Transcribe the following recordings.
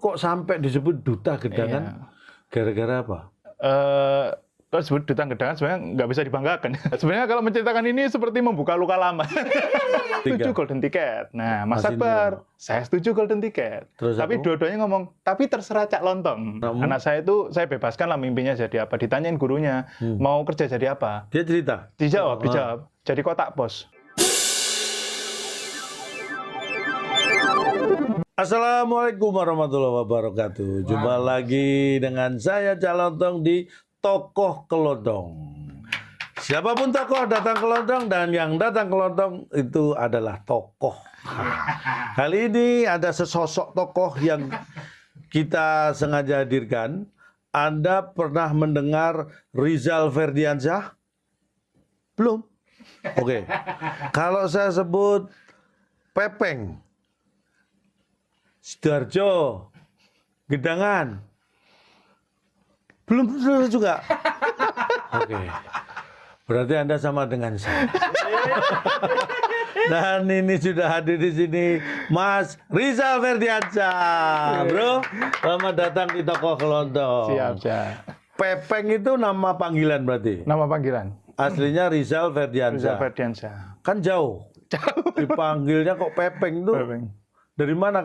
Kok sampai disebut duta gedangan? Gara-gara apa? Kalau disebut duta gedangan sebenarnya nggak bisa dibanggakan. Sebenarnya kalau menceritakan ini seperti membuka luka lama. Setuju golden ticket. Nah, Mas Akbar, saya setuju golden ticket. Terus tapi dua-duanya ngomong, tapi terserah Cak Lontong. Anak saya itu, saya bebaskan lah mimpinya jadi apa. Ditanyain gurunya, mau kerja jadi apa. Dia cerita? Dijawab. Jadi kotak pos. Assalamualaikum warahmatullahi wabarakatuh. Jumpa lagi dengan saya Cak Lontong di Tokoh Kelodong. Siapapun tokoh datang ke Kelodong, dan yang datang ke Kelodong itu adalah tokoh. Kali ini ada sesosok tokoh yang kita sengaja hadirkan. Anda pernah mendengar Rizal Ferdiansyah? Belum? Oke. Kalau saya sebut Pepeng, Sidoarjo, Gedangan, belum juga. Oke. Berarti Anda sama dengan saya. Dan ini sudah hadir di sini Mas Rizal Ferdiansyah. Bro, selamat datang di Tokoh Kelodong. Siap. Pepeng itu nama panggilan berarti? Nama panggilan. Aslinya Rizal Ferdiansyah. Rizal Ferdiansyah. Kan jauh. Dipanggilnya kok Pepeng tuh. Pepeng. Dari mana?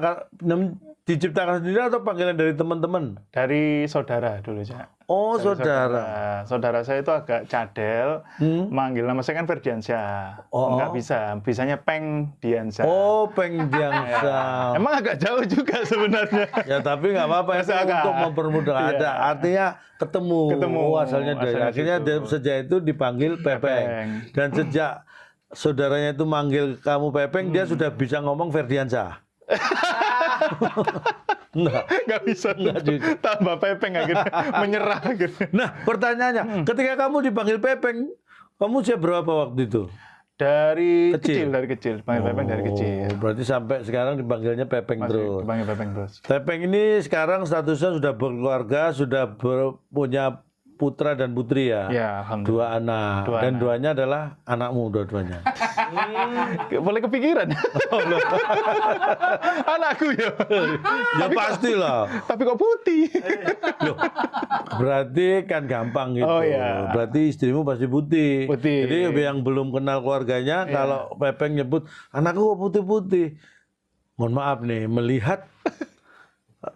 Diciptakan sendiri atau panggilan dari teman-teman? Dari saudara dulu, Cak. Oh, Dari saudara. Saudara saya itu agak cadel, manggil nama saya kan Ferdiansyah. Enggak bisa, bisanya Peng Diansyah. Oh, Peng Diansyah. Emang agak jauh juga sebenarnya. Ya tapi nggak apa-apa, itu untuk mempermudah. Ada artinya ketemu. Oh, asalnya dari akhirnya sejak itu dipanggil Pepeng. Dan sejak saudaranya itu manggil kamu Pepeng, dia sudah bisa ngomong Ferdiansyah. Nggak bisa tambah Pepeng akhirnya menyerah gitu. Nah, pertanyaannya, ketika kamu dipanggil Pepeng, kamu usia berapa waktu itu? Dari kecil, panggil Pepeng dari kecil. Berarti sampai sekarang dipanggilnya Pepeng terus. Dipanggil Pepeng terus. Pepeng ini sekarang statusnya sudah berkeluarga, sudah punya putra dan putri ya? Ya, alhamdulillah. Dua anak. Dan duanya adalah anakmu dua-duanya. Boleh kepikiran. Anakku ya. Ya pastilah. Tapi kok putih? Loh, berarti kan gampang gitu. Oh, iya. Berarti istrimu pasti putih. Jadi yang belum kenal keluarganya, kalau Pepeng nyebut, anakku kok putih-putih. Mohon maaf nih, melihat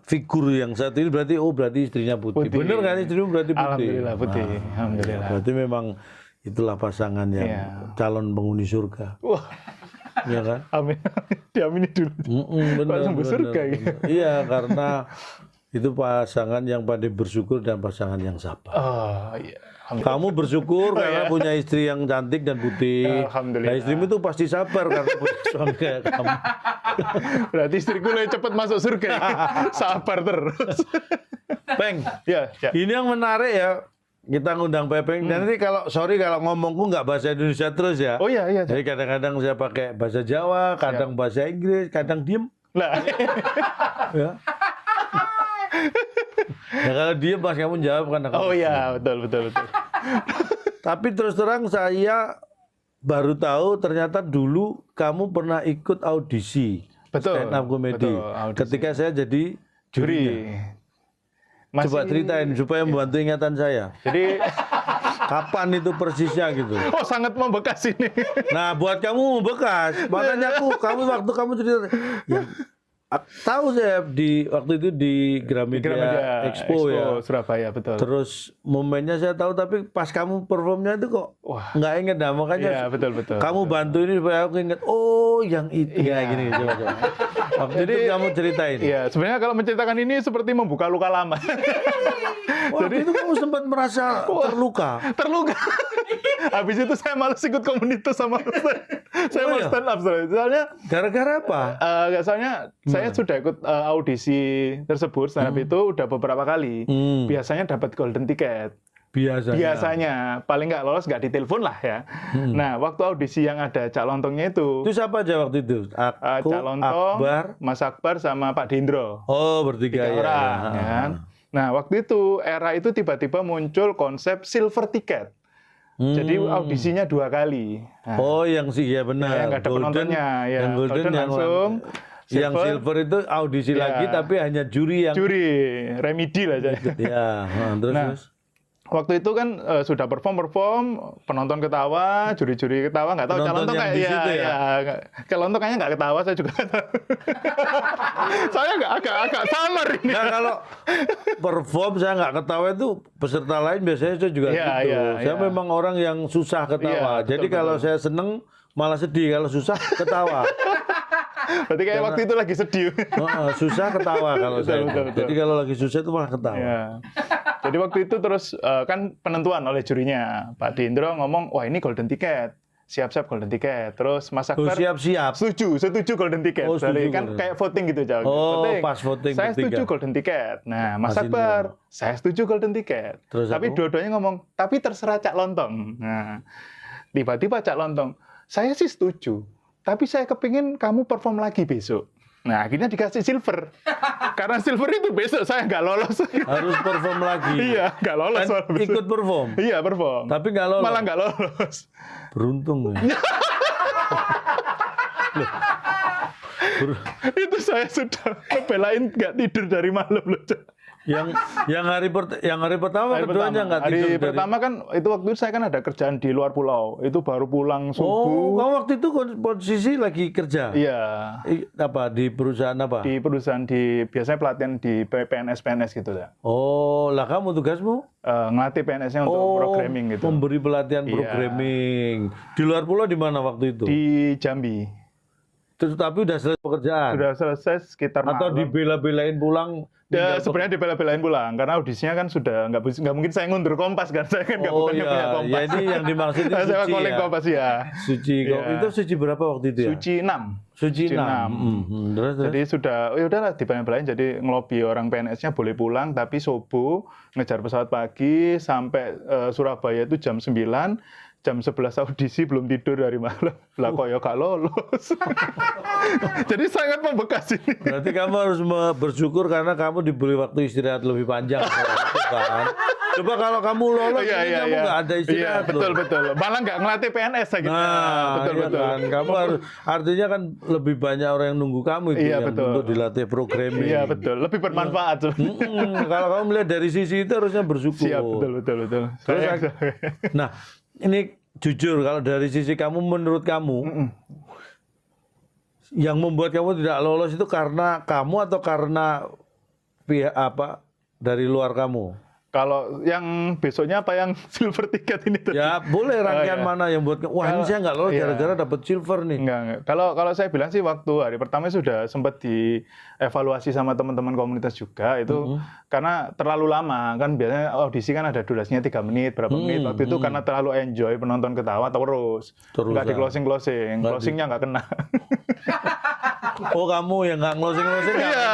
figur yang satu ini berarti istrinya putih. Bener kan istrimu berarti putih? Alhamdulillah putih. Alhamdulillah. Berarti memang itulah pasangan yang calon penghuni surga. Wah. Iya kan? Amin. Diamini dulu. Benar. Surga gitu. Iya, karena itu pasangan yang pandai bersyukur dan pasangan yang sabar. Oh iya. Kamu bersyukur karena punya istri yang cantik dan putih. Alhamdulillah. Nah, istrimu itu pasti sabar karena punya suami kayak kamu. Berarti istriku lebih cepat masuk surga. Sabar terus. Peng, ya. Ini yang menarik ya. Kita ngundang Pepeng. Dan nanti kalau ngomongku nggak bahasa Indonesia terus ya. Oh iya. Jadi kadang-kadang saya pakai bahasa Jawa, kadang bahasa Inggris, kadang diem. Lah. Ya. Ya kalau diem pas kamu jawab kan. Oh iya, betul. Tapi terus terang saya baru tahu ternyata dulu kamu pernah ikut audisi stand up comedy. Ketika saya jadi juri. Coba ceritain supaya membantu ingatan saya. Jadi kapan itu persisnya gitu? Oh, sangat membekas ini. Nah, buat kamu membekas. Makanya waktu kamu cerita, ya, tahu saya waktu itu di Gramedia Expo ya, Surabaya, betul. Terus momennya saya tahu, tapi pas kamu performnya itu kok nggak inget dah, makanya betul. kamu bantu ini supaya aku ingat. Oh, yang itu ya gini coba. Waktu itu kamu ceritain. Iya, sebenarnya kalau menceritakan ini seperti membuka luka lama. Jadi itu kamu sempat merasa terluka. Habis itu saya malas ikut komunitas sama saya mau stand up soalnya. Gara-gara apa? Soalnya saya sudah ikut audisi tersebut stand up itu udah beberapa kali. Biasanya dapat golden ticket. Biasanya paling nggak lolos nggak ditelepon lah ya. Nah, waktu audisi yang ada Cak Lontongnya itu siapa aja waktu itu? Aku, Cak Lontong, Mas Akbar sama Pak Dindro. Oh, bertiga orang, ya kan? Nah, waktu itu era itu tiba-tiba muncul konsep silver ticket. Jadi audisinya 2 kali. Nah, yang sih ya benar. Yang nggak ada penontonnya, ya. Yang golden langsung Yang silver itu audisi lagi tapi hanya juri yang remedi lah saya. Ya, terus. Waktu itu kan sudah perform, penonton ketawa, juri-juri ketawa, nggak tahu calon tuh kayak calon tuh kayaknya nggak ketawa, saya juga nggak tahu. Saya agak samar ini. Nah, kalau perform saya nggak ketawa itu peserta lain biasanya saya juga gitu. Saya memang orang yang susah ketawa. Jadi kalau saya seneng malah sedih, kalau susah ketawa. Berarti kayak waktu itu lagi sedih. Susah ketawa kalau saya. Jadi kalau lagi susah itu malah ketawa. Ya. Jadi waktu itu terus kan penentuan oleh jurinya. Pak Dindro ngomong, wah ini golden ticket. Siap-siap golden ticket. Terus Mas Akbar siap-siap. Setuju golden ticket. Jadi kan kayak voting gitu. Pas voting saya setuju golden ticket. Nah, Mas Akbar, saya setuju golden ticket. Terus tapi dua-duanya ngomong, tapi terserah Cak Lontong. Nah, tiba-tiba Cak Lontong, saya sih setuju. Tapi saya kepingin kamu perform lagi besok. Nah, akhirnya dikasih silver. Karena silver itu besok saya nggak lolos. Harus perform lagi. Iya, nggak lolos. Ikut perform? Iya, perform. Tapi nggak lolos? Malah nggak lolos. Beruntung. Itu saya sudah belain nggak tidur dari malam loh. Yang hari pertama keduanya nggak tidur. Hari pertama kan itu waktu itu saya kan ada kerjaan di luar pulau. Itu baru pulang subuh. Kamu waktu itu posisi lagi kerja? Iya. Apa di perusahaan apa? Di perusahaan biasanya pelatihan di PNS gitu ya. Lah kamu tugasmu? Ngelatih PNS-nya untuk programming gitu. Memberi pelatihan programming. Di luar pulau di mana waktu itu? Di Jambi. Tapi udah selesai pekerjaan? Sudah selesai sekitar Atau dibela-belain pulang? Sebenarnya dibela-belain pulang karena audisinya kan sudah nggak mungkin saya ngundur Kompas kan, saya kan nggak punya Kompas. Ya ini yang dimaksud itu saya Suci calling Kompas ya. Suci itu Suci berapa waktu itu ya? Suci 6. Suci 6. Terus. Jadi sudah udahlah dibela-belain, jadi ngelobi orang PNS-nya boleh pulang tapi subuh ngejar pesawat pagi sampai Surabaya itu jam 9. Jam 11 audisi belum tidur dari malam. Lah kok ya gak lolos. Jadi sangat membekas ini. Berarti kamu harus bersyukur karena kamu diberi waktu istirahat lebih panjang. Kan? Coba kalau kamu lolos, kamu nggak ada istirahat. Betul. Malah nggak ngelatih PNS gitu. Betul. Kan? Kamu harus, artinya kan lebih banyak orang yang nunggu kamu itu untuk dilatih programming. Iya betul. Lebih bermanfaat. Kalau kamu melihat dari sisi itu harusnya bersyukur. Siap, betul. Nah, ini jujur kalau dari sisi kamu, menurut kamu yang membuat kamu tidak lolos itu karena kamu atau karena pihak apa dari luar kamu? Kalau yang besoknya apa yang silver ticket ini tadi? Ya boleh rangkaian mana yang buat ini saya nggak lolos gara-gara dapat silver nih. Enggak. Kalau saya bilang sih waktu hari pertama sudah sempat dievaluasi sama teman-teman komunitas juga itu karena terlalu lama kan, biasanya audisi kan ada durasinya 3 menit berapa menit, waktu itu karena terlalu enjoy, penonton ketawa terus nggak di closingnya nggak kena. Oh kamu yang nggak closing nggak kena.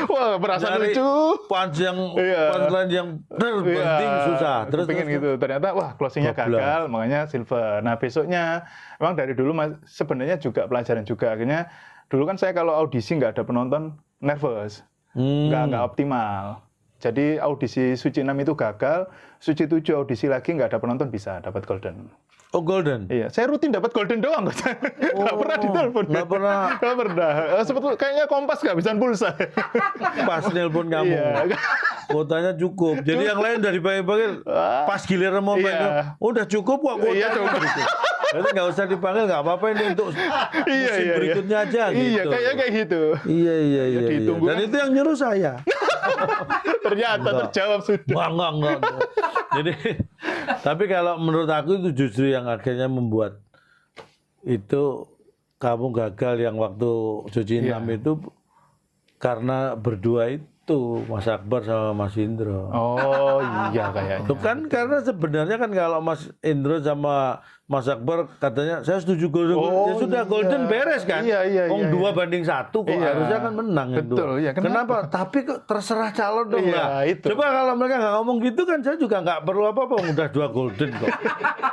Wah berasa lucu. Punchline yang penting susah. Terus pengen gitu. Ternyata wah closingnya gagal, makanya silver. Nah besoknya memang dari dulu sebenarnya juga pelajaran juga. Akhirnya dulu kan saya kalau audisi nggak ada penonton nervous, nggak optimal. Jadi audisi Suci 6 itu gagal, Suci 7 audisi lagi nggak ada penonton bisa dapat golden. Oh golden? Iya, saya rutin dapat golden doang. Nggak pernah ditelepon. Nggak pernah. Sebetulnya kayaknya Kompas nggak bisa pulsa. Pas nelpon kamu. Iya. Kuotanya cukup. Jadi yang lain dari panggil pas giliran mau panggil, udah cukup kok kuotanya. Iya, cukup. Jadi nggak usah dipanggil, nggak apa-apa ini untuk musim berikutnya aja gitu. Iya, kayak gitu. Iya. Dan itu yang nyuruh saya. Ternyata terjawab sudah. Enggak. Jadi, tapi kalau menurut aku itu justru yang akhirnya membuat itu kamu gagal yang waktu Suci 6 itu karena berdua itu Mas Akbar sama Mas Indro. Oh iya kayaknya. Itu kan karena sebenarnya kan kalau Mas Indro sama Mas Akbar katanya saya setuju golden. Ya sudah golden beres kan. Iya. 2-1 kok harusnya kan menang itu. Betul, iya. Kenapa? Tapi kok terserah calon dong. Itu. Coba kalau mereka nggak ngomong gitu kan saya juga nggak perlu apa-apa, udah 2 golden kok.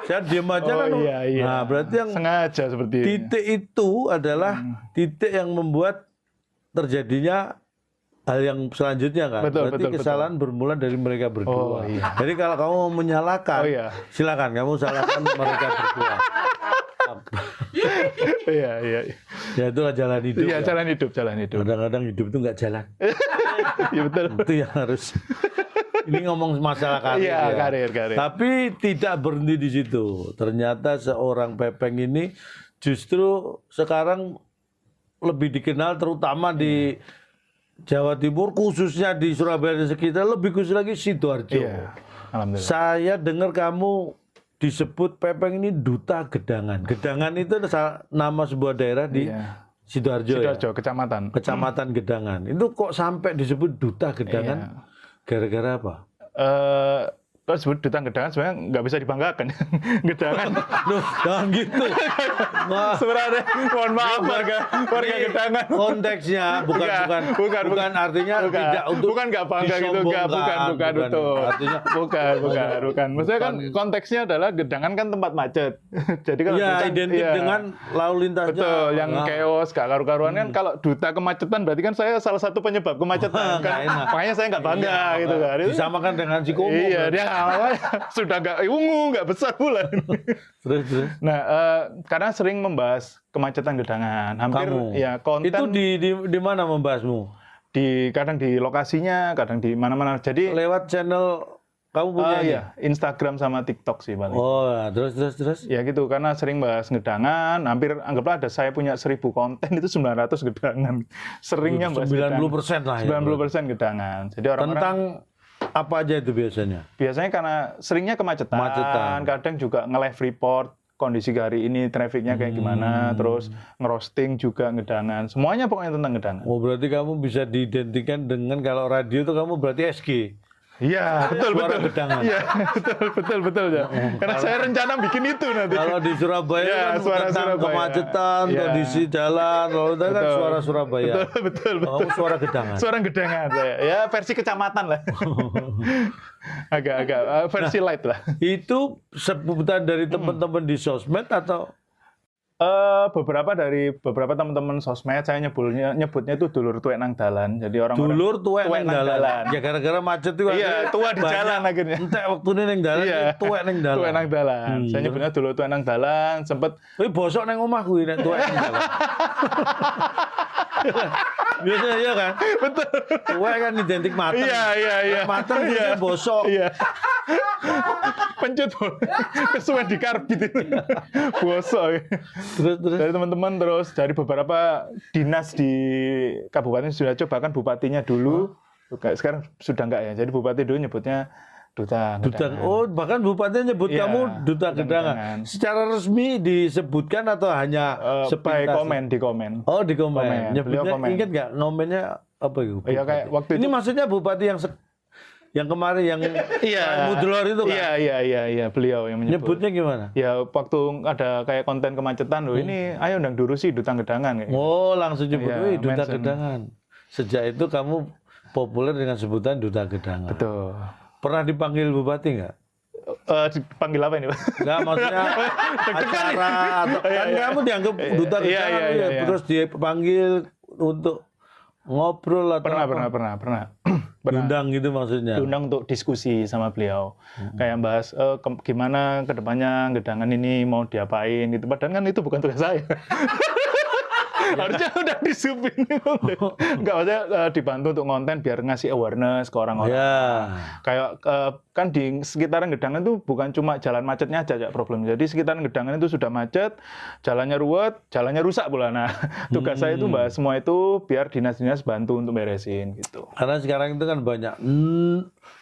Saya diam aja kan. Iya. Nah, berarti yang sengaja seperti ini. Titik itu adalah titik yang membuat terjadinya hal yang selanjutnya kan. Berarti kesalahan bermula dari mereka berdua. Jadi kalau kamu mau menyalahkan, silakan kamu salahkan mereka berdua. Iya. Ya itulah jalan hidup. Iya, jalan hidup. Kadang-kadang hidup itu nggak jalan. Iya betul. Itu yang harus. Ini ngomong masalah karir. Iya, ya. karir. Tapi tidak berhenti di situ. Ternyata seorang Pepeng ini justru sekarang lebih dikenal terutama di Jawa Timur, khususnya di Surabaya dan sekitar, lebih khusus lagi Sidoarjo. Iya. Alhamdulillah. Saya dengar kamu disebut Pepeng ini duta Gedangan. Gedangan itu nama sebuah daerah di Sidoarjo, Sidoarjo, ya? Kecamatan Gedangan. Itu kok sampai disebut duta Gedangan? Iya. Gara-gara apa? Kalau disebut duta Gedangan sebenarnya nggak bisa dibanggakan. Gedangan. Loh, jangan gitu. Wah, Sebenarnya mohon maaf warga Gedangan. konteksnya bukan artinya tidak untuk bukan nggak bangga gitu, bukan betul. Artinya Bukan. Maksudnya kan konteksnya adalah Gedangan kan tempat macet. Jadi kalau ya identik dengan lalu lintasnya. Betul, yang chaos, gak karu-karuan kan. Kalau duta kemacetan berarti kan saya salah satu penyebab kemacetan kan. Makanya saya nggak bangga gitu kan. Disamakan dengan si Komo. Iya, dia sudah nggak ungu, nggak besar pula. Terus. Nah, karena sering membahas kemacetan Gedangan, hampir Kamu. ya konten Itu di mana membahasmu? kadang di lokasinya, kadang di mana-mana. Jadi Lewat channel kamu punya ini? iya, Instagram sama TikTok sih paling. Oh, terus. Ya gitu, karena sering bahas Gedangan, hampir anggaplah ada saya punya 1000 konten itu 900 Gedangan. Seringnya bahas 90% lah ya. 90% Gedangan. Jadi orang-orang Tentang apa aja itu biasanya? biasanya karena seringnya kemacetan. Kadang juga nge-live report kondisi hari ini trafficnya kayak gimana, terus ngerosting juga Gedangan. Semuanya pokoknya tentang Gedangan. Oh, berarti kamu bisa diidentikan dengan kalau radio itu kamu berarti SG. Iya, betul. Gedangan. Iya, betul ya. Karena saya rencana bikin itu nanti. Kalau di Surabaya Ya, kan suara tentang Surabaya. kemacetan, Ya. kondisi jalan, lalu itu kan Betul. suara Surabaya. Betul. Kamu suara Gedangan. Suara Gedangan saya. Ya, versi kecamatan lah. Agak versi light lah. Itu sebutan dari teman-teman di sosmed atau Beberapa teman-teman sosmed saya nyebutnya itu dulur tuwek nang dalan. Jadi orang-orang dulur tuwek tuwek nang nang dalan? dalan. Ya gara-gara macet itu Iya, tua di jalan akhirnya. Entek waktu ini nang dalan, Iya. tuwek nang dalan. Tuwek nang dalan. Saya nyebutnya dulur tuwek nang dalan. Sempet Wih, bosok nang omah kuwi nek tuwek nang dalan. Biasanya iya kan? Betul. Tuwek kan identik mateng. Iya. Mateng biasanya bosok. Iya. Pencut kesuwen di karbit itu. Bosok. Terus. Dari teman-teman, terus dari beberapa dinas di Kabupaten Sidoarjo, bahkan bupatinya dulu, sekarang sudah enggak ya. Jadi bupati dulu nyebutnya duta Gedangan. Oh, bahkan bupatinya nyebut Iya, kamu duta Gedangan. Secara resmi disebutkan atau hanya By sepintas? di komen. Oh, di komen. Komen. Nyebutnya Beliau komen. ingat nggak nomennya apa itu? Iya, kayak waktu Ini itu. maksudnya bupati yang kemarin yang Mudlor itu kan? Iya, beliau yang menyebut. Nyebutnya gimana? Ya waktu ada kayak konten kemacetan loh, ini ayo undang Durusi duta Gedangan kayak. Oh, langsung nyebut, Iya, wih, duta mention. Gedangan. Sejak itu kamu populer dengan sebutan duta Gedangan. Betul. Pernah dipanggil bupati nggak? Dipanggil apa ini, Pak? Enggak, maksudnya acara atau kan kamu dianggap duta Gedangan ya, terus dipanggil untuk ngobrol atau Pernah. diundang gitu maksudnya. Diundang untuk diskusi sama beliau. Kayak bahas gimana ke depannya Gedangan ini mau diapain gitu. Padahal kan itu bukan tugas saya. Harusnya udah disupin. Enggak, maksudnya dibantu untuk konten biar ngasih awareness ke orang-orang. Ya. Kayak kan di sekitaran Gedangan itu bukan cuma jalan macetnya aja problem. Jadi sekitaran Gedangan itu sudah macet, jalannya ruwet, jalannya rusak pula. Nah, tugas saya itu bahas semua itu biar dinas-dinas bantu untuk beresin gitu. Karena sekarang itu kan banyak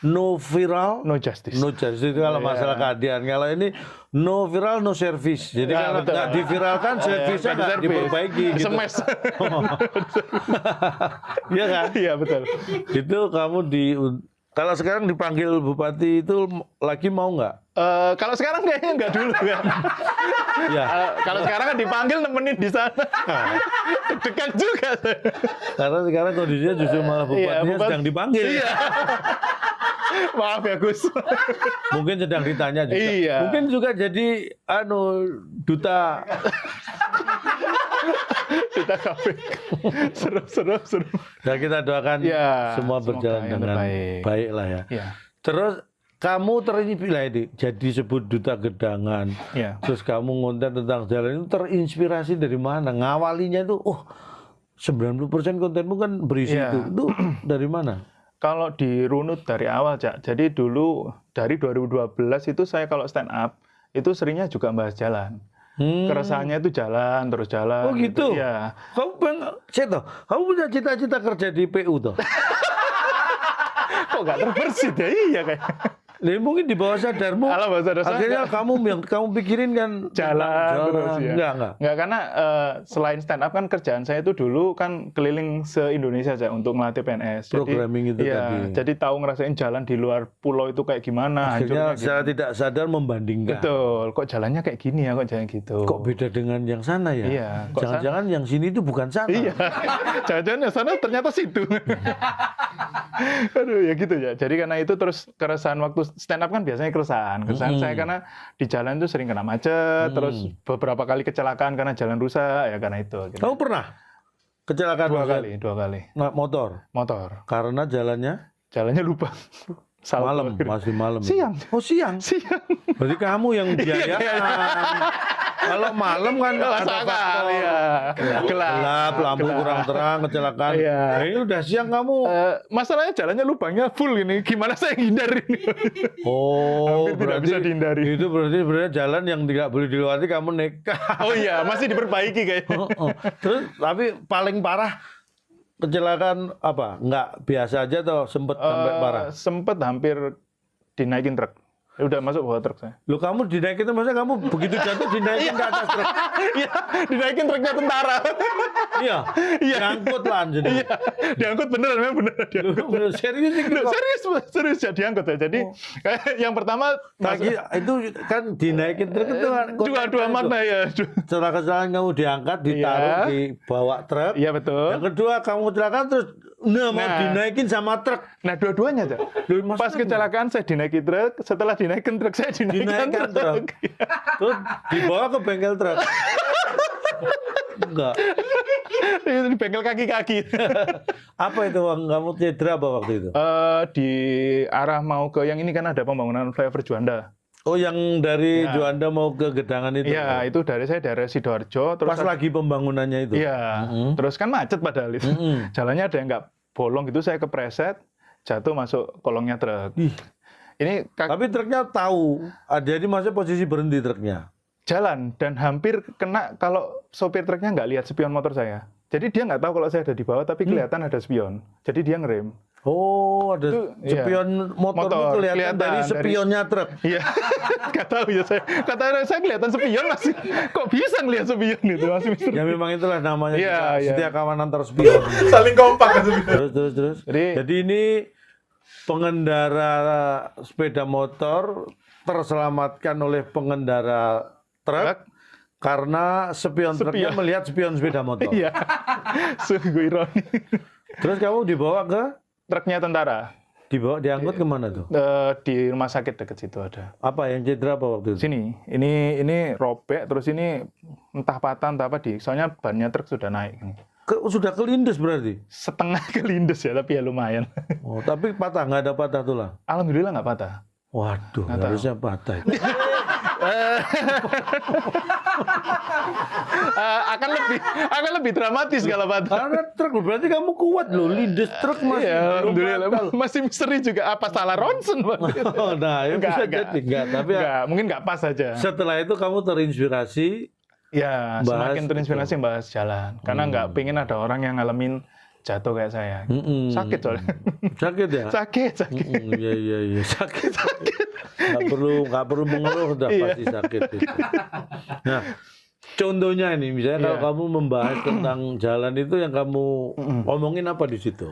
no viral, No justice. no justice itu kalau masalah keadilan. Kalau ini no viral, no service. Jadi Ya, kalau betul. nggak diviralkan, servisnya nggak diperbaiki. Gitu. Semes. Iya kan? Iya, betul. Itu kamu kalau sekarang dipanggil bupati itu lagi mau nggak? Kalau sekarang kayaknya nggak dulu ya. Ya. Kalau sekarang kan dipanggil nemenin di sana. Dekat juga. Karena sekarang kondisinya justru malah bupatinya sedang dipanggil. Iya. Maaf ya Gus. Mungkin sedang ditanya juga. Iya. Mungkin juga jadi duta. Kita KPK. Seru. Dan kita doakan Ya, semua semoga berjalan yang dengan terbaik. baik lah ya. Iya. Terus kamu terinspirasi jadi sebut duta gedangan. Ya. Terus kamu ngonten tentang jalan itu terinspirasi dari mana? Ngawalinya itu 90% kontenmu kan berisi Ya. itu. Itu dari mana? Kalau dirunut dari awal, Cak. Jadi dulu dari 2012 itu saya kalau stand up itu seringnya juga bahas jalan. Keresahannya itu jalan, terus jalan. Oh gitu? Iya. Kamu punya cita-cita kerja di PU toh? Kok nggak terbersit ya? Iya kayak. Mungkin di bawah sadarmu. Akhirnya kamu pikirin kan jalan terus ya. Enggak, karena selain stand up kan kerjaan saya itu dulu kan keliling se-Indonesia aja untuk melatih PNS. Programming itu tadi. Jadi tahu ngerasain jalan di luar pulau itu kayak gimana. Akhirnya secara tidak sadar membandingkan. Betul. Kok jalannya kayak gini ya, kok jalan gitu. Kok beda dengan yang sana ya? Iya. Jangan-jangan yang sini itu bukan sana. Iya. Jangan-jangan yang sana ternyata situ. Aduh ya gitu ya. Jadi karena itu terus keresahan waktu stand up kan biasanya keresahan saya karena di jalan itu sering kena macet, terus beberapa kali kecelakaan karena jalan rusak ya karena itu. Kamu pernah kecelakaan dua kali. Motor. Karena jalannya lupa. Masih malam. Siang. Oh siang. Berarti kamu yang biayakan. Kalau malam kan ada faktor gelap, lampu kurang terang, kecelakaan. Iya. Ini udah siang kamu. Masalahnya jalannya lubangnya full ini. Gimana saya hindari ini? Hampir tidak bisa dihindari. Itu berarti sebenarnya jalan yang tidak boleh dilewati kamu nekat. Oh iya, masih diperbaiki kayaknya. Terus tapi paling parah kecelakaan apa? Enggak biasa aja atau sempet sampai parah? Sempet hampir dinaikin truk. Udah masuk bawah truk saya. Loh kamu dinaikin itu maksudnya kamu begitu jatuh dinaikin ke atas truk? Iya, dinaikin truknya tentara. Iya, diangkut lah jadi. Iya, diangkut beneran, memang beneran diangkut. Serius sih? Serius ya diangkut ya. Jadi yang pertama itu kan dinaikin truk itu dua makna ya. Setelah kecelakaan kamu diangkat, ditaruh di bawah truk. Iya betul. Yang kedua kamu kecelakaan terus mau dinaikin sama truk. Nah dua-duanya aja. Pas kecelakaan saya dinaikin truk, setelah dinaikin truk saya dinaikin truk. Terus dibawa ke bengkel truk. Enggak. Di bengkel kaki-kaki. Apa itu kamu cedera apa waktu itu? Di arah mau ke yang ini kan ada pembangunan flyover Juanda. Oh, yang dari Juanda mau ke Gedangan itu? Iya, itu dari Sidoarjo. Terus pas lagi pembangunannya itu? Iya, terus kan macet padahal itu. Jalannya ada yang nggak bolong gitu, saya kepreset, jatuh masuk kolongnya truk. Tapi truknya tahu, jadi maksudnya posisi berhenti truknya? Jalan, dan hampir kena kalau sopir truknya nggak lihat spion motor saya. Jadi dia nggak tahu kalau saya ada di bawah, tapi kelihatan ada spion. Jadi dia ngerem. Oh, ada spion motor kelihatan dari spionnya truk. Iya, nggak tahu ya saya. Kata saya kelihatan spion masih. Kok bisa ngelihat spion itu masih misteri. Ya memang itulah namanya setia kawan antar spion. Saling kompak kan Terus. Jadi ini pengendara sepeda motor terselamatkan oleh pengendara truk karena spion truknya melihat spion sepeda motor. Iya, sungguh ironi. Terus kamu dibawa ke truknya tentara. Diangkut kemana tuh? Di rumah sakit dekat situ ada. Apa yang cedera apa waktu itu? Sini, ini robek, terus ini entah patah entah apa soalnya bannya truk sudah naik. Sudah kelindes berarti? Setengah kelindes ya, tapi ya lumayan. Oh, tapi patah, nggak ada patah tulang? Alhamdulillah nggak patah. Waduh, harusnya patah. akan lebih dramatis kalau patah. Karena truk berarti kamu kuat loh, lindes truk masih. Iya, alhamdulillah. Masih misteri juga apa salah ronsen. Nah, ya bisa jadi tapi mungkin nggak pas saja. Setelah itu kamu terinspirasi. Ya, semakin terinspirasi bahas jalan. Karena nggak pengen ada orang yang ngalamin jatuh kayak saya. Sakit soalnya. Sakit ya? Sakit. Iya. Sakit. Nggak perlu mengeluh, udah pasti sakit. Nah, contohnya ini, misalnya kalau kamu membahas tentang jalan itu yang kamu omongin apa di situ?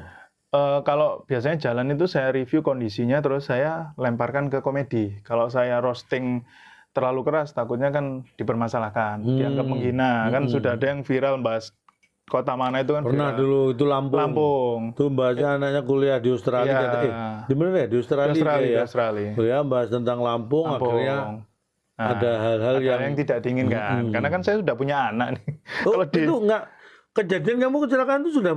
Kalau biasanya jalan itu saya review kondisinya, terus saya lemparkan ke komedi. Kalau saya roasting terlalu keras, takutnya kan dipermasalahkan, dianggap menghina. Kan sudah ada yang viral bahas kota mana itu kan pernah viral. Dulu itu Lampung. Itu bahasnya anaknya kuliah di Australia. Di mana ya? Di Australia. Kuliah bahas tentang Lampung. Akhirnya ada hal-hal yang tidak diinginkan. Karena kan saya sudah punya anak nih. Kalau itu enggak kejadian kamu kecelakaan itu sudah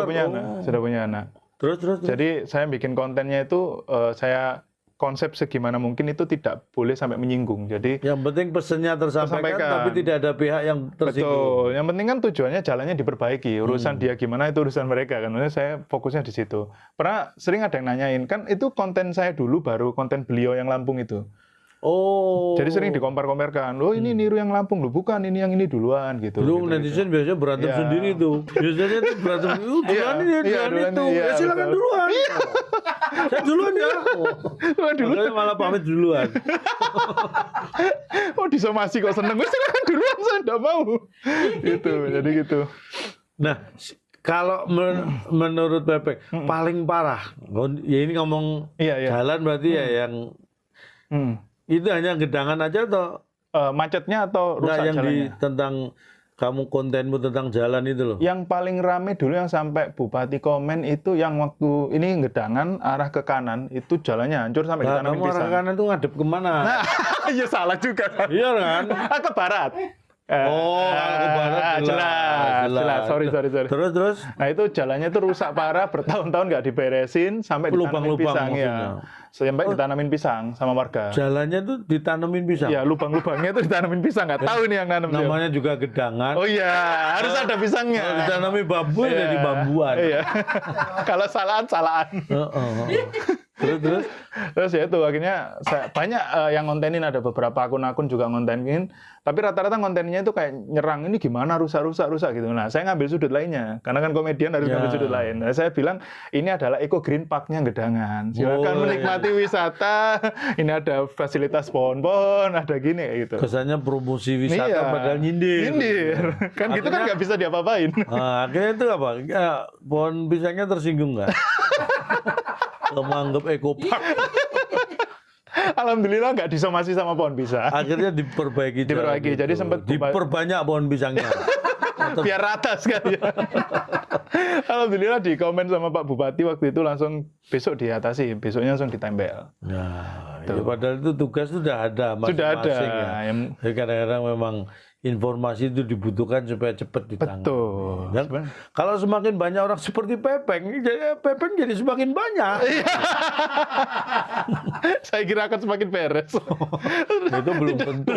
punya anak. Sudah punya anak. Terus. Jadi saya bikin kontennya itu saya konsep segimana mungkin itu tidak boleh sampai menyinggung. Jadi yang penting pesannya tersampaikan, tapi tidak ada pihak yang tersinggung. Betul. Yang penting kan tujuannya jalannya diperbaiki. Urusan dia gimana itu urusan mereka kan. Maksudnya saya fokusnya di situ. Pernah sering ada yang nanyain, kan itu konten saya dulu baru konten beliau yang Lampung itu. Oh. Jadi sering dikompar-komparkan. Oh ini niru yang Lampung loh, bukan ini yang ini duluan gitu. Dulu netizen biasanya berantem sendiri tuh. Biasanya tuh berantem duluan ini, duluan itu. Ya silakan duluan. Saya duluan ya. Duluan malah pamit duluan. Oh disomasi kok seneng. Silakan duluan, saya enggak mau. Gitu. Jadi gitu. Nah, kalau menurut Pepeng paling parah. Ya ini ngomong jalan berarti ya yang itu hanya gedangan aja atau macetnya atau rusak yang jalannya? tentang kamu kontenmu tentang jalan itu loh. Yang paling rame dulu yang sampai Bupati komen itu yang waktu ini gedangan arah ke kanan itu jalannya hancur sampai ditanamin pisang. Kamu arah kanan tuh ngadep kemana? Nah, iya salah juga kan. Iya kan? Ke barat. Oh, kalau ke barat jelas. Sorry. Terus? Nah itu jalannya tuh rusak parah, bertahun-tahun nggak diberesin sampai ditanamin pisang ya. Sampai ditanamin pisang sama warga. Jalannya tuh ditanamin pisang. Iya, lubang-lubangnya tuh ditanamin pisang, nggak tahu nih yang nanam. Namanya juga gedangan. Oh iya, harus ada pisangnya. Kalau ditanami bambu jadi bambuan. Iya. Kalau salahan. Terus ya itu akhirnya banyak yang ngontenin, ada beberapa akun-akun juga ngontenin, tapi rata-rata ngontennya itu kayak nyerang ini gimana rusak gitu. Nah saya ngambil sudut lainnya, karena kan komedian harus ngambil sudut lain. Nah, saya bilang ini adalah Eco Green Park-nya Gedangan. Silakan menikmati wisata. Ini ada fasilitas pohon-pohon, ada gini gitu. Kesannya promosi wisata padahal nyindir. Kan gitu kan nggak bisa diapa-apain. Akhirnya itu apa? Pohon pisangnya tersinggung nggak? Kalau menganggap Eco Park. Alhamdulillah nggak disomasi sama pohon pisang. Akhirnya diperbaiki. Jadi sempat diperbanyak pohon pisangnya. Biar rata sekali. Alhamdulillah di komen sama Pak Bupati waktu itu langsung besok diatasi, besoknya langsung ditempel. Nah, ya, padahal itu tugas sudah ada masing-masing. Sudah ada. Ya. Jadi kadang-kadang memang informasi itu dibutuhkan supaya cepat ditangani. Betul. Dan kalau semakin banyak orang seperti Pepeng jadi semakin banyak. Saya kira akan semakin beres. Itu belum tentu.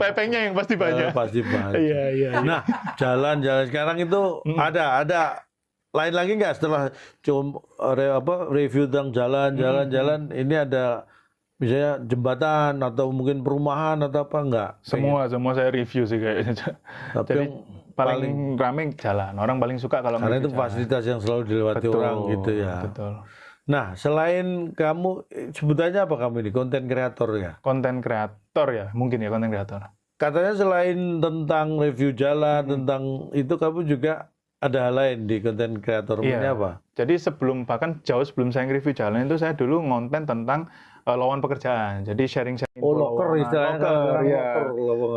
Pepengnya yang pasti banyak. Pasti banyak. Iya. Nah, jalan sekarang itu ada lain lagi nggak setelah review tentang jalan ini ada misalnya jembatan atau mungkin perumahan atau apa enggak? Semua saya review sih kayaknya. Jadi paling rame jalan. Orang paling suka kalau karena itu fasilitas yang selalu dilewati orang gitu ya. Betul. Nah, selain kamu sebutannya apa kamu ini? Konten kreator ya? Konten kreator ya, mungkin ya konten kreator. Katanya selain tentang review jalan, tentang itu kamu juga ada hal lain di konten kreator. Ini apa? Jadi bahkan jauh sebelum saya review jalan itu saya dulu ngonten tentang lowongan pekerjaan. Jadi sharing-sharing info loker istilahnya.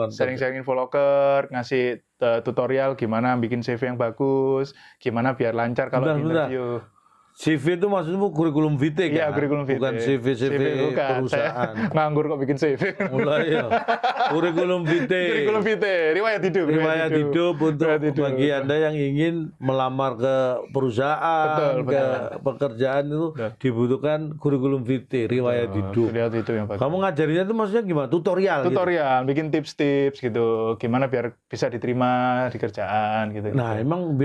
Sharing-sharing info loker, ngasih tutorial gimana bikin CV yang bagus, gimana biar lancar kalau interview. CV itu maksudmu kurikulum vitae kan? Iya, kurikulum vitae. Bukan CV perusahaan. Saya nganggur kok bikin CV. Mulai ya. Kurikulum vitae. Kurikulum vitae, riwayat hidup untuk bagi Anda yang ingin melamar ke perusahaan, ke pekerjaan itu dibutuhkan kurikulum vitae, riwayat hidup. Riwayat hidup yang bagus. Kamu ngajarinya itu maksudnya gimana? Tutorial bikin tips-tips gitu. Gimana biar bisa diterima di kerjaan gitu. Nah, emang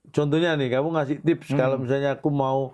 contohnya nih, kamu ngasih tips kalau misalnya aku mau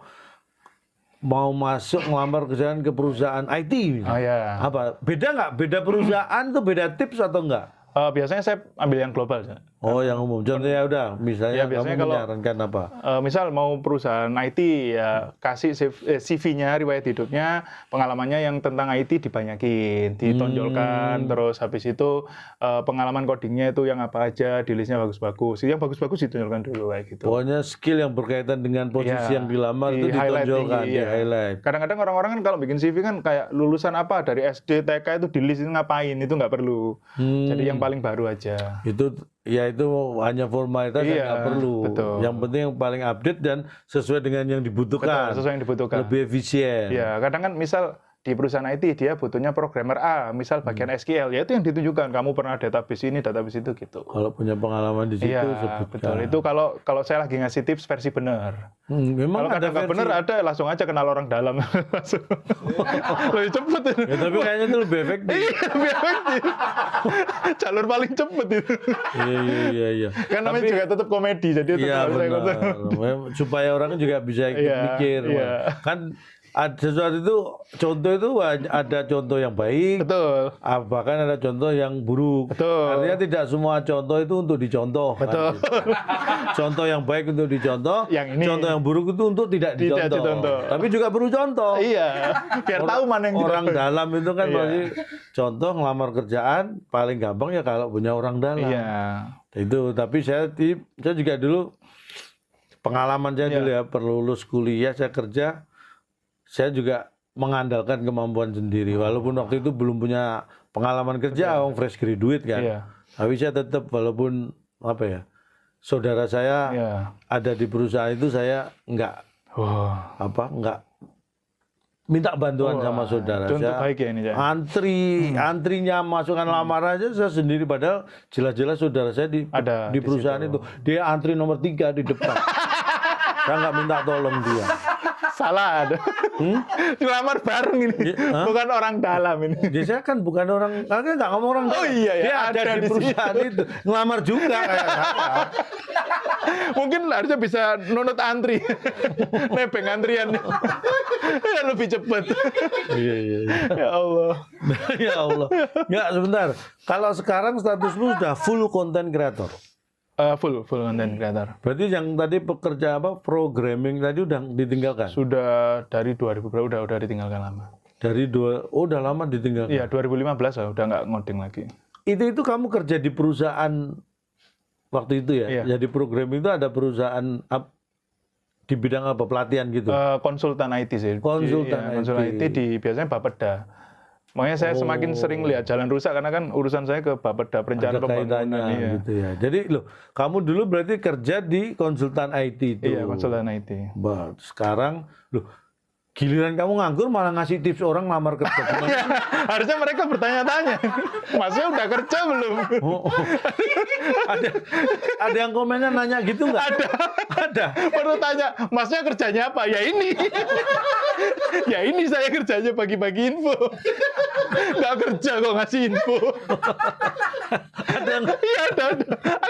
masuk ngelamar kerjaan ke perusahaan IT misalnya. Oh ya. Apa? Beda nggak? Beda perusahaan tuh beda tips atau enggak? Biasanya saya ambil yang global. Oh, yang umum. Contohnya udah, misalnya biasanya kamu menyarankan apa? Misal mau perusahaan IT ya kasih CV-nya, riwayat hidupnya, pengalamannya yang tentang IT dibanyakin, ditonjolkan, terus habis itu pengalaman codingnya itu yang apa aja, di listnya bagus-bagus. Yang bagus-bagus ditonjolkan dulu kayak gitu. Pokoknya skill yang berkaitan dengan posisi yang dilamar itu ditonjolkan, di-highlight. Kadang-kadang orang-orang kan kalau bikin CV kan kayak lulusan apa dari SD, TK itu di list itu ngapain, itu nggak perlu. Jadi yang paling baru aja. Itu hanya formalitas yang nggak perlu. Betul. Yang penting yang paling update dan sesuai dengan yang dibutuhkan. Betul, sesuai yang dibutuhkan. Lebih efisien. Ya, kadang kan misal di perusahaan IT dia butuhnya programmer A, misal bagian SQL, ya itu yang ditunjukkan. Kamu pernah database ini, database itu gitu. Kalau punya pengalaman di situ Iya, sebutkan. betul. Itu kalau saya lagi ngasih tips versi benar. Memang Kalau kadang nggak benar ada, langsung aja kenal orang dalam. Langsung. Lebih cepet. Ya, tapi kayaknya itu lebih efektif. Iya, lebih efektif. Jalur paling cepet itu. Iya. Kan namanya juga tetap komedi, jadi Iya tetap benar. Supaya orang juga bisa ikut mikir. Iya. Kan ada sesuatu itu, contoh itu ada contoh yang baik, Betul. bahkan ada contoh yang buruk. Betul. Artinya tidak semua contoh itu untuk dicontoh. Betul. Kan, gitu. Contoh yang baik untuk dicontoh, contoh yang buruk itu untuk tidak dicontoh. Tapi juga perlu contoh. Iya. Biar tahu mana yang orang dalam itu kan Iya. pasti contoh ngelamar kerjaan paling gampang ya kalau punya orang dalam. Iya. Itu, tapi saya juga dulu pengalaman saya dulu ya, perlu lulus kuliah, saya kerja, saya juga mengandalkan kemampuan sendiri. Walaupun waktu itu belum punya pengalaman kerja, fresh graduate kan. Iya. Tapi saya tetap walaupun apa ya, saudara saya ada di perusahaan itu, saya nggak minta bantuan sama saudara. Contoh saya baik ya ini ya. antrinya masukkan lamaran aja saya sendiri, padahal jelas-jelas saudara saya di perusahaan itu. Dia antri nomor 3 di depan. Saya nggak minta tolong dia. Salah ada. Dilamar bareng ini. Bukan orang dalam ini. Dia saya kan bukan orang, kan nggak ngomong orang dalam. Oh iya ya. Dia ada di perusahaan itu. Ngelamar juga kayak saya. Mungkin harusnya bisa nunut antri. Nebeng antriannya. Ya lebih cepat. Iya. Ya Allah. Ya Allah. Nggak, sebentar. Kalau sekarang status lu sudah full content creator. Full content creator. Berarti yang tadi pekerja programming tadi udah ditinggalkan? Sudah dari 2000 berapa udah ditinggalkan lama. Udah lama ditinggalkan. Iya, 2015 lah udah nggak ngoding lagi. Itu kamu kerja di perusahaan waktu itu ya? Iya. Jadi programming itu ada perusahaan di bidang apa? Pelatihan gitu? Konsultan IT sih. Konsultan IT di biasanya Bapeda. Makanya saya semakin sering lihat jalan rusak karena kan urusan saya ke Bapeda perencanaan pembangunan. Iya. Gitu ya. Jadi loh, kamu dulu berarti kerja di konsultan IT itu. Iya, konsultan IT. Sekarang loh, giliran kamu nganggur malah ngasih tips orang lamar kerja. Harusnya mereka bertanya-tanya. Masnya udah kerja belum? Ada yang komennya nanya gitu nggak? Ada. Baru tanya, masnya kerjanya apa? Ya ini. Ya ini saya kerjanya bagi-bagi info. Nggak kerja kok ngasih info. Iya ada.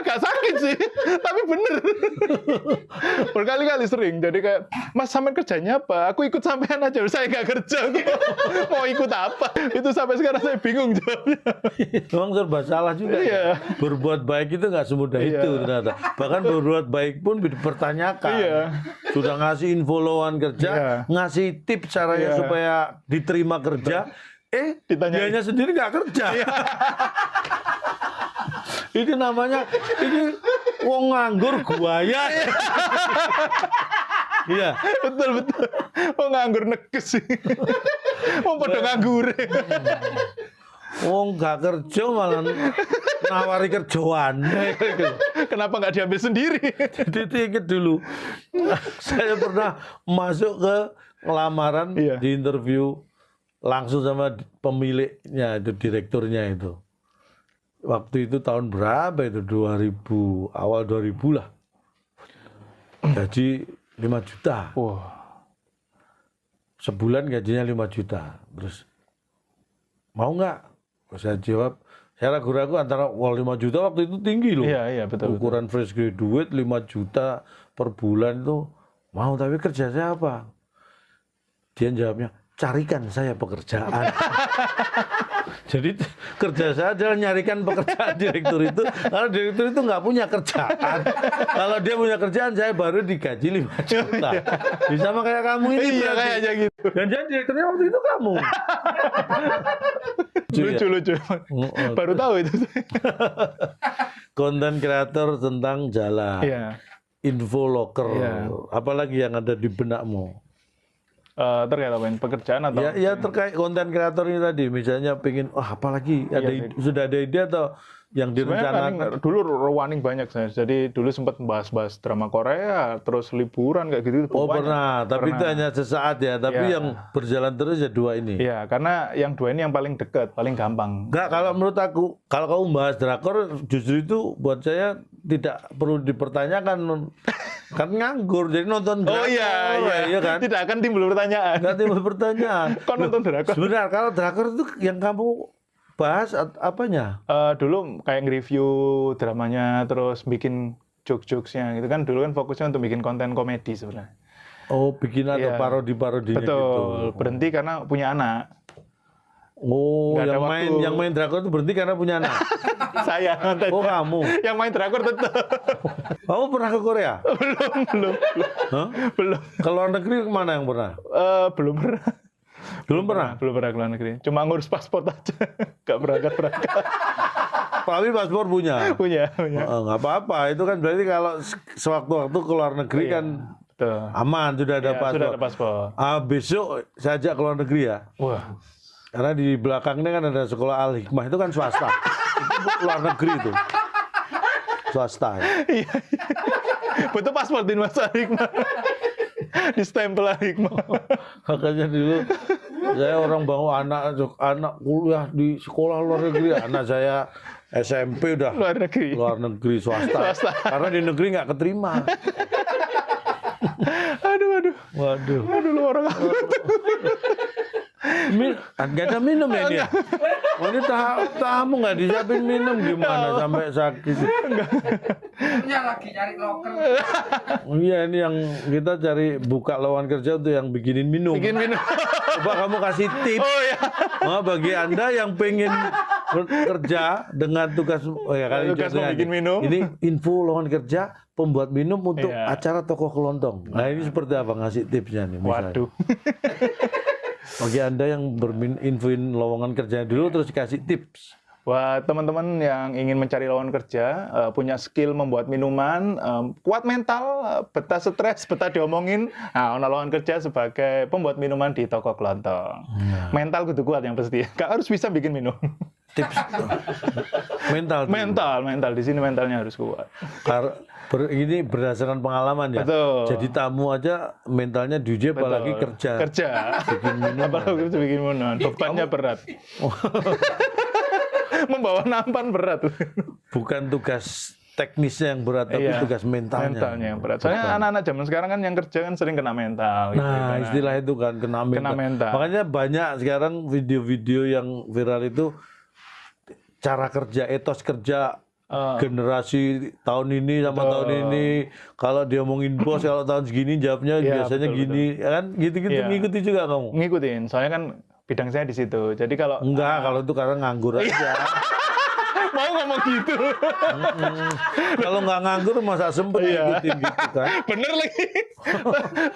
Agak sakit sih, tapi bener. Berkali-kali sering. Jadi kayak, Mas sampean kerjanya apa? Aku ikut sampean aja. Saya nggak kerja. Mau ikut apa? Itu sampai sekarang saya bingung jawabnya. Memang serba salah juga. Iya. Ya? Berbuat baik itu nggak semudah itu ternyata. Bahkan berbuat baik pun dipertanyakan. Iya. Sudah ngasih info lowongan kerja, ngasih tips caranya supaya diterima kerja. Dianya sendiri nggak kerja. Ini namanya wong nganggur guaya. Iya. Betul. Wong nganggur nekes sih. Wong padha nganggur. Wong nggak kerja malah nawari kerjaan. Kenapa nggak diambil sendiri? Jadi ingat dulu, saya pernah masuk ke lamaran di interview langsung sama pemiliknya, itu direkturnya itu. Waktu itu tahun berapa itu? 2000, awal 2000 lah. Gaji 5 juta. Wah. Sebulan gajinya 5 juta. Terus, mau nggak? Saya jawab, saya ragu-ragu antara 5 juta waktu itu tinggi loh. Iya, betul. Ukuran fresh graduate 5 juta per bulan itu mau, tapi kerja saya apa? Dia jawabnya, carikan saya pekerjaan. Jadi kerja saya adalah nyarikan pekerjaan direktur itu. Karena direktur itu nggak punya kerjaan. Kalau dia punya kerjaan, saya baru digaji 5 juta. Bisa sama kayak kamu ini. Iya, kayaknya gitu. Dan jadi direkturnya waktu itu kamu. Lucu. Baru tahu itu. Konten kreator tentang jalan. Iya. Info locker. Iya. Apalagi yang ada di benakmu? Terkait apa ini? Pekerjaan atau? Ya terkait konten kreator ini tadi. Misalnya pengen, apalagi sudah ada ide atau yang direncanakan? Dulu running banyak saya. Jadi dulu sempat bahas-bahas drama Korea, terus liburan kayak gitu. Oh pernah, tapi itu hanya sesaat ya. Tapi yang berjalan terus ya 2 ini. Iya, karena yang 2 ini yang paling dekat, paling gampang. Enggak, kalau menurut aku, kalau kamu bahas drakor, justru itu buat saya tidak perlu dipertanyakan. Kan nganggur, jadi nonton drakor. Oh iya kan? Tidak akan timbul pertanyaan. Nggak timbul pertanyaan. Kok nonton drakor? Sebenarnya kalau drakor itu yang kamu bahas apanya? Dulu kayak nge-review dramanya, terus bikin joke-jokesnya gitu kan. Dulu kan fokusnya untuk bikin konten komedi sebenarnya. Oh, bikin atau parodi-parodinya gitu. Betul, berhenti karena punya anak. Oh, yang main drakor itu berhenti karena punya anak? Saya nonton. Oh, kamu? Yang main drakor tetap. Kamu pernah ke Korea? Belum. Hah? Belum. Ke luar negeri kemana yang pernah? Belum pernah. Belum pernah ke luar negeri. Cuma ngurus paspor aja. Gak berangkat. Tapi paspor punya? Punya. Nggak apa-apa. Itu kan berarti kalau sewaktu-waktu ke luar negeri kan betul. aman, sudah ada paspor. Sudah ada paspor. Besok saya ajak ke luar negeri ya. Wah. Karena di belakangnya kan ada sekolah Al-Hikmah, itu kan swasta. Itu luar negeri itu. Swasta. Iya. Butuh paspor di Mas Hikmah. Di stempel Hikmah. Makanya dulu saya orang bawa anak kuliah di sekolah luar negeri. Anak saya SMP udah luar negeri swasta. Karena di negeri nggak keterima. Aduh. Waduh. Lu orang Nggak ada minum ya dia? Oh, ini tamu nggak disiapin minum gimana sampai sakit? Minumnya lagi cari loker. Oh iya, ini yang kita cari buka lowongan kerja untuk yang bikinin minum. Bikin minum. Coba kamu kasih tips. Oh ya. Bagi Anda yang pengen kerja dengan tugas tugas bikin minum. Ini info lowongan kerja pembuat minum untuk acara tokoh kelontong. Nah, ini seperti apa ngasih tipsnya nih misalnya? Waduh. Bagi Anda yang infoin lowongan kerjanya dulu terus kasih tips. Wah, teman-teman yang ingin mencari lowongan kerja, punya skill membuat minuman, kuat mental, betah stres, betah diomongin, nah, lowongan kerja sebagai pembuat minuman di toko kelontong. Mental kudu kuat yang pasti. Gak harus bisa bikin minum. Tips mental. Mental. Di sini mentalnya harus kuat. Ini berdasarkan pengalaman ya. Betul. Jadi tamu aja mentalnya diuji apalagi kerja. Bikin minum. Apalagi bikin minum. Bebannya berat. Membawa nampan berat. Bukan tugas teknisnya yang berat, tapi tugas mentalnya. Mentalnya yang berat. Soalnya anak-anak zaman sekarang kan yang kerja kan sering kena mental. Nah, istilah itu kan kena mental. Makanya banyak sekarang video-video yang viral itu cara kerja, etos kerja generasi tahun ini sama tahun ini. Kalau dia ngomongin bos, kalau tahun segini jawabnya biasanya gini. Kan gitu-gitu ngikuti juga kamu? Ngikutin. Soalnya kan bidang saya di situ. Jadi kalau kalau itu karena nganggur aja. Mau ngomong gitu. Kalau nggak nganggur masa sempet ngikutin gitu kan. Bener lagi.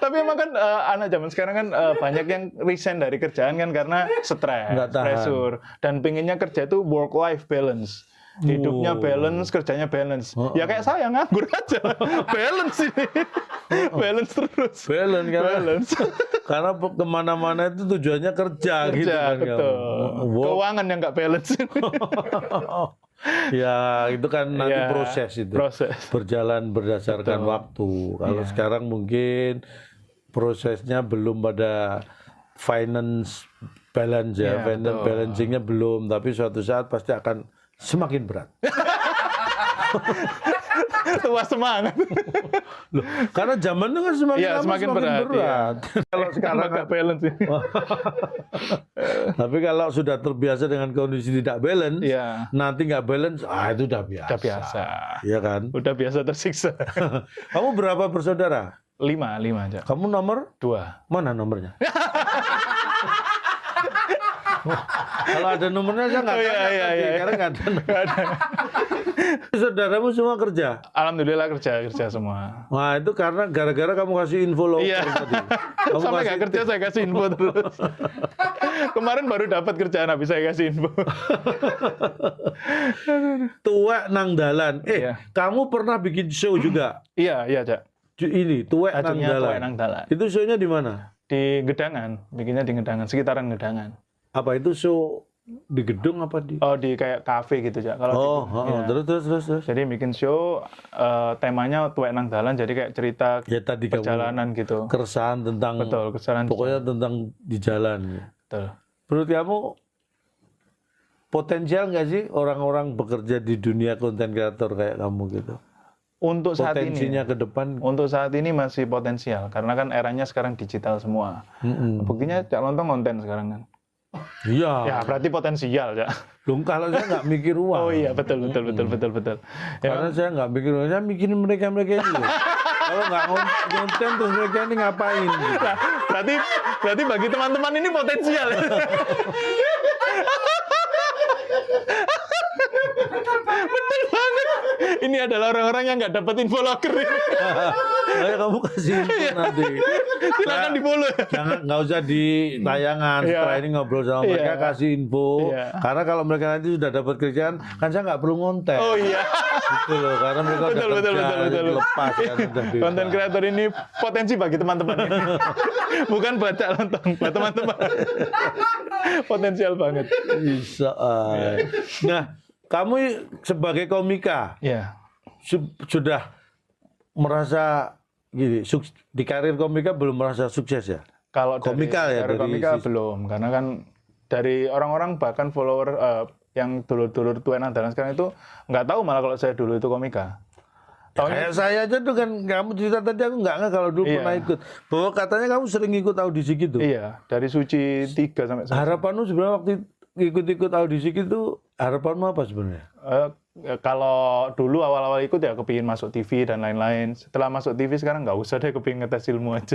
Tapi emang kan anak zaman sekarang kan banyak yang resign dari kerjaan kan karena stres, pressure. Dan pengennya kerja itu work-life balance. Hidupnya balance, kerjanya balance. Ya kayak saya nganggur aja. Balance ini. Balance terus. Balance. Karena kemana-mana itu tujuannya kerja gitu kan. Betul. Keuangan yang nggak balance. Ya itu kan nanti proses itu. Berjalan berdasarkan waktu. Kalau sekarang mungkin prosesnya belum pada finance balance ya. Finance balancingnya belum. Tapi suatu saat pasti akan semakin berat. Tua semangat. Loh, karena zaman itu kan semakin berat. Ya. Kalau sekarang nggak balance. Tapi kalau sudah terbiasa dengan kondisi tidak balance, nanti nggak balance, itu udah biasa. Udah biasa. Iya kan? Udah biasa tersiksa. Kamu berapa bersaudara? 5 aja. Kamu nomor? 2. Mana nomornya? Kalau ada nomornya saya nggak tahu. Karena nggak ada. Saudaramu semua kerja? Alhamdulillah kerja semua. Wah itu karena gara-gara kamu kasih info lowongan tadi. Kamu sampai nggak kerja saya kasih info terus. Kemarin baru dapat kerjaan habis saya kasih info. Tuwek nang dalan. Kamu pernah bikin show juga? Iya Cak. Ini Tuwek nang dalan. Itu show-nya di mana? Di Gedangan, bikinnya di Gedangan, sekitaran Gedangan. Apa itu show Di gedung apa di? Oh, di kayak kafe gitu, Cak. Kalau Oh, terus. Jadi bikin show temanya tuwek nang dalan, jadi kayak cerita Ya tadi kamu perjalanan gitu. keresahan tentang Betul, kesalahan. pokoknya tentang di jalan. Betul. Menurut kamu potensial nggak sih orang-orang bekerja di dunia konten kreator kayak kamu gitu? Untuk saat ini, Potensinya ke depan? untuk saat ini masih potensial karena kan eranya sekarang digital semua. Buktinya Cak Lontong konten sekarang kan. Iya. Ya berarti potensial ya. Loh, kalau saya nggak mikir uang. Oh iya betul. Ya, Karena saya nggak mikir uang, saya mikirin mereka ini. Loh. Kalau nggak konten terus mereka ini ngapain? nah, berarti bagi teman-teman ini potensial. Betul banget. Ini adalah orang-orang yang nggak dapat info locker. Kayak kamu kasih info nanti. Silakan di follow. Jangan, nggak usah di tayangan. Iya. Setelah ini ngobrol sama mereka, Iya. kasih info. Iya. Karena kalau mereka nanti sudah dapat kerjaan, kan saya nggak perlu ngonten. Oh iya. Gitu loh, karena mereka udah kerja, lepas kan, udah bebas. Konten kreator ini potensi bagi teman-teman. Bukan buat Cak Lontong, buat teman-teman. Potensial banget. Bisa. Nah, kamu sebagai komika Ya. sudah merasa gini, di karir komika belum merasa sukses ya? Kalau Komika ya, dari dari komika sisi- belum, karena kan dari orang-orang bahkan follower yang dulur-dulur tua dan sekarang itu nggak tahu malah kalau saya dulu itu komika. Kayak saya aja tuh kan, kamu cerita tadi aku nggak kalau dulu Iya. pernah ikut. Bahwa katanya kamu sering ikut audisi gitu. Iya, dari Suci 3 sampai sekarang. Harapanmu sebenarnya waktu ikut audisi gitu, harapanmu apa sebenarnya? Kalau dulu awal-awal ikut ya kepingin masuk TV dan lain-lain. Setelah masuk TV sekarang nggak usah deh, kepingin ngetes ilmu aja.